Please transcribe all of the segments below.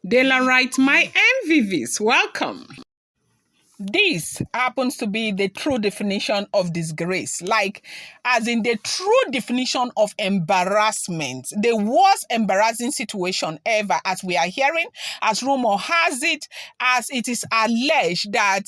Daylight, my MVVs, welcome. This happens to be the true definition of disgrace, like, as in the true definition of embarrassment, the worst embarrassing situation ever, as we are hearing, as rumor has it, as it is alleged that,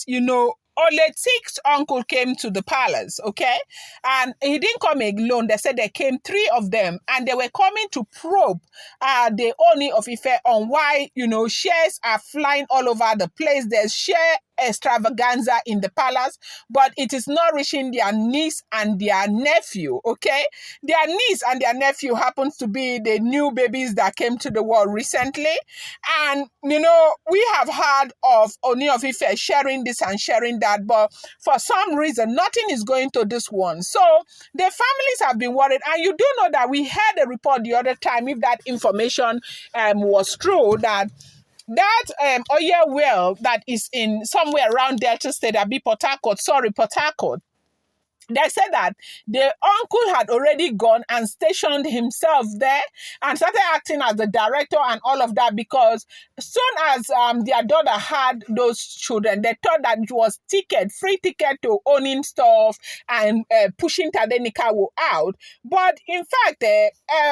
Oletik's uncle came to the palace, okay? And he didn't come alone. They said there came three of them, and they were coming to probe the Ooni of Ife on why, shares are flying all over the place. There's share extravaganza in the palace, but it is not reaching their niece and their nephew, okay? Their niece and their nephew happens to be the new babies that came to the world recently. And, we have heard of Ooni of Ife sharing this and sharing that, but for some reason, nothing is going to this one. So the families have been worried. And you do know that we had a report the other time, if that information was true, that oil well that is in somewhere around Delta State, Port Harcourt, they said that the uncle had already gone and stationed himself there and started acting as the director and all of that, because as soon as their daughter had those children, they thought that it was free ticket to owning stuff and pushing Tadenikawo out. But in fact,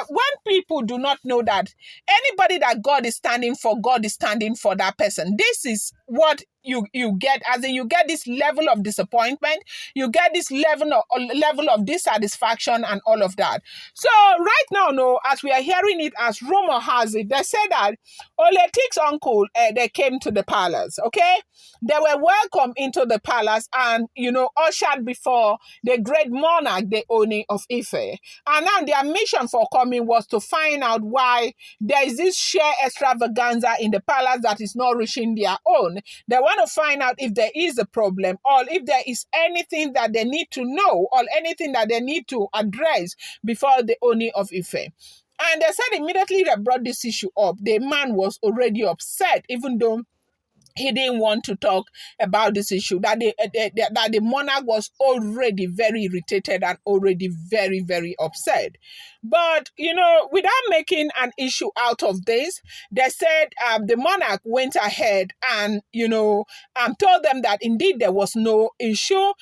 when people do not know that anybody that God is standing for that person, this is what you get, as in you get this level of disappointment, you get this level of dissatisfaction and all of that. So right now, no, as we are hearing it, as rumor has it, they said that Oletik's uncle, they came to the palace, okay? They were welcomed into the palace and, ushered before the great monarch, the Ooni of Ife. And now their mission for coming was to find out why there is this share extravaganza in the palace that is not reaching their own. They want to find out if there is a problem, or if there is anything that they need to know, or anything that they need to address before the Ooni of Ife. And they said immediately they brought this issue up, the man was already upset, even though he didn't want to talk about this issue, that the monarch was already very irritated and already very, very upset. But, without making an issue out of this, they said the monarch went ahead and, told them that indeed there was no issue,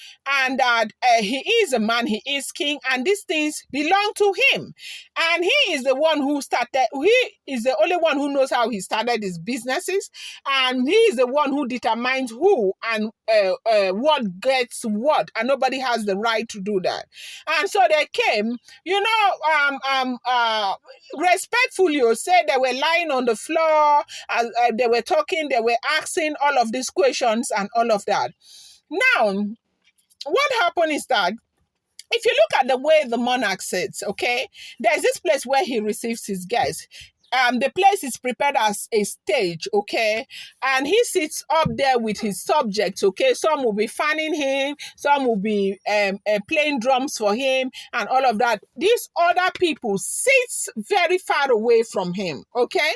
and that he is a man, he is king, and these things belong to him. And he is the one who started, he is the only one who knows how he started his businesses, and he is the one who determines who and what gets what, and nobody has the right to do that. And so they came, respectfully, said they were lying on the floor, they were talking, they were asking all of these questions and all of that. Now, what happened is that if you look at the way the monarch sits, okay, there's this place where he receives his guests. The place is prepared as a stage, okay? And he sits up there with his subjects, okay? Some will be fanning him, some will be playing drums for him and all of that. These other people sit very far away from him, okay?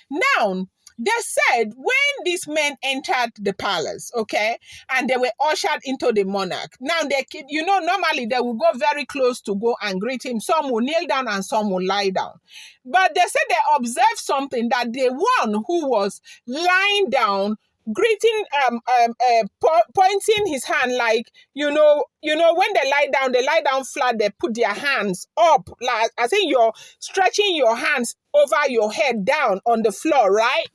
Now, they said when these men entered the palace, okay, and they were ushered into the monarch. Now, normally they will go very close to go and greet him. Some will kneel down and some will lie down. But they said they observed something, that the one who was lying down, greeting, pointing his hand, like, when they lie down flat, they put their hands up, like, I think you're stretching your hands over your head down on the floor, right?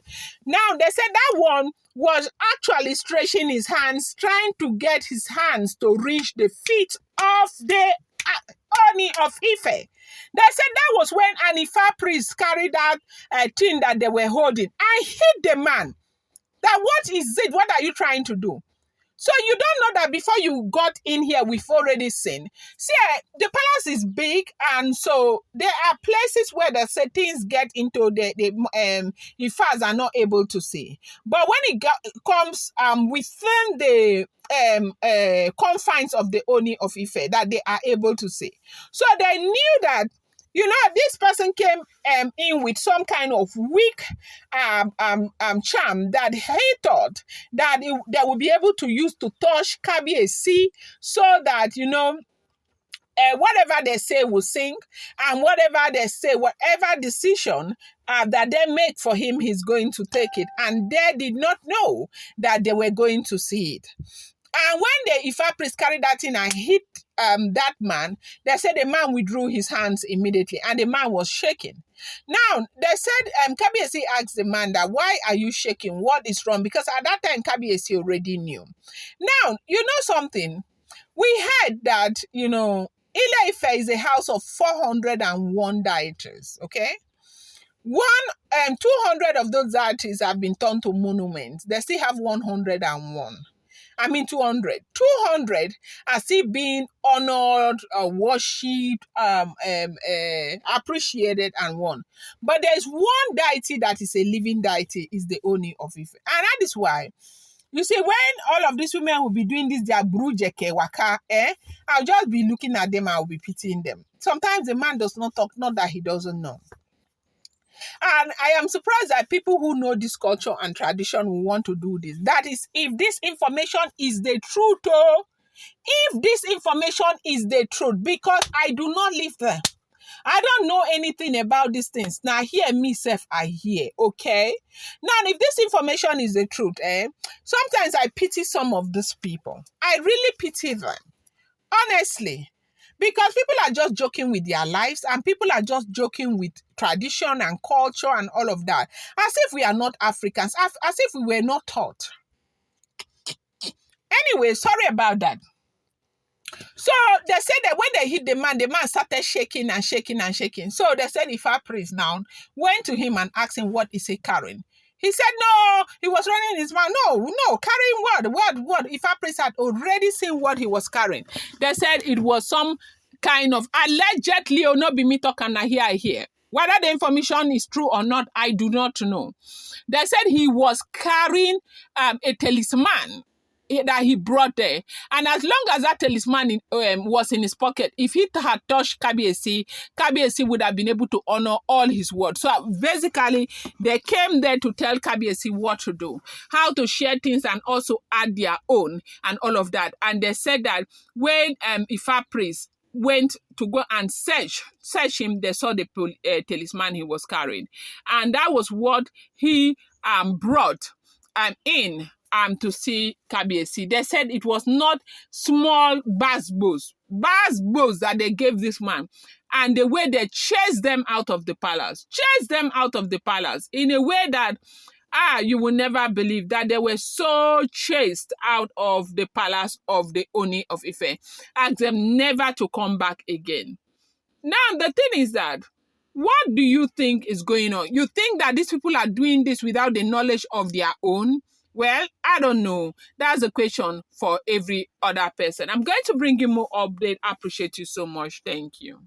Now, they said that one was actually stretching his hands, trying to get his hands to reach the feet of the Ooni of Ife. They said that was when an Ifa priest carried out a thing that they were holding. I hit the man. That what is it? What are you trying to do? So you don't know that before you got in here, we've already seen. See, the palace is big, and so there are places where the settings get into the Ifas are not able to see. But when it comes within the confines of the Ooni of Ife, that they are able to see. So they knew that, this person came in with some kind of weak charm that he thought that they would be able to use to touch Kabiesi, so that, whatever they say will sink, and whatever they say, whatever decision that they make for him, he's going to take it. And they did not know that they were going to see it. And when the Ifa priest carried that in and hit that man, they said the man withdrew his hands immediately, and the man was shaking. Now, they said, Kabiesi asked the man that, why are you shaking? What is wrong? Because at that time, Kabiesi already knew. Now, you know something? We heard that, Ile Ife is a house of 401 deities, okay? 200 of those deities have been turned to monuments. They still have 101. 200. 200 are still being honored, worshipped, appreciated, and won. But there's one deity that is a living deity, is the Ooni of Ife. And that is why, you see, when all of these women will be doing this, their brujeke waka, I'll just be looking at them, I'll be pitying them. Sometimes the man does not talk, not that he doesn't know. And I am surprised that people who know this culture and tradition will want to do this. That is, if this information is the truth, if this information is the truth, because I do not live there. I don't know anything about these things. Now, hear me, self, I hear, okay? Now, if this information is the truth, sometimes I pity some of these people. I really pity them, honestly. Because people are just joking with their lives, and people are just joking with tradition and culture and all of that. As if we are not Africans, as if we were not taught. Anyway, sorry about that. So they said that when they hit the man started shaking and shaking and shaking. So they said Ifa priest now went to him and asked him, what is he carrying? He said, no, he was running his mouth. No, carrying what? Ifa priest had already seen what he was carrying. They said it was some kind of, allegedly, or not be me talking here. Whether the information is true or not, I do not know. They said he was carrying a talisman that he brought there. And as long as that talisman was in his pocket, if he had touched Kabiesi would have been able to honor all his words. So basically, they came there to tell Kabiesi what to do, how to share things and also add their own and all of that. And they said that when Ifa priest went to go and search him, they saw the talisman he was carrying. And that was what he brought in to see Kabiesi. They said it was not small bass bows that they gave this man. And the way they chased them out of the palace in a way that you will never believe, that they were so chased out of the palace of the Ooni of Ife, asked them never to come back again. Now, the thing is that, what do you think is going on? You think that these people are doing this without the knowledge of their own? Well, I don't know. That's a question for every other person. I'm going to bring you more update. I appreciate you so much. Thank you.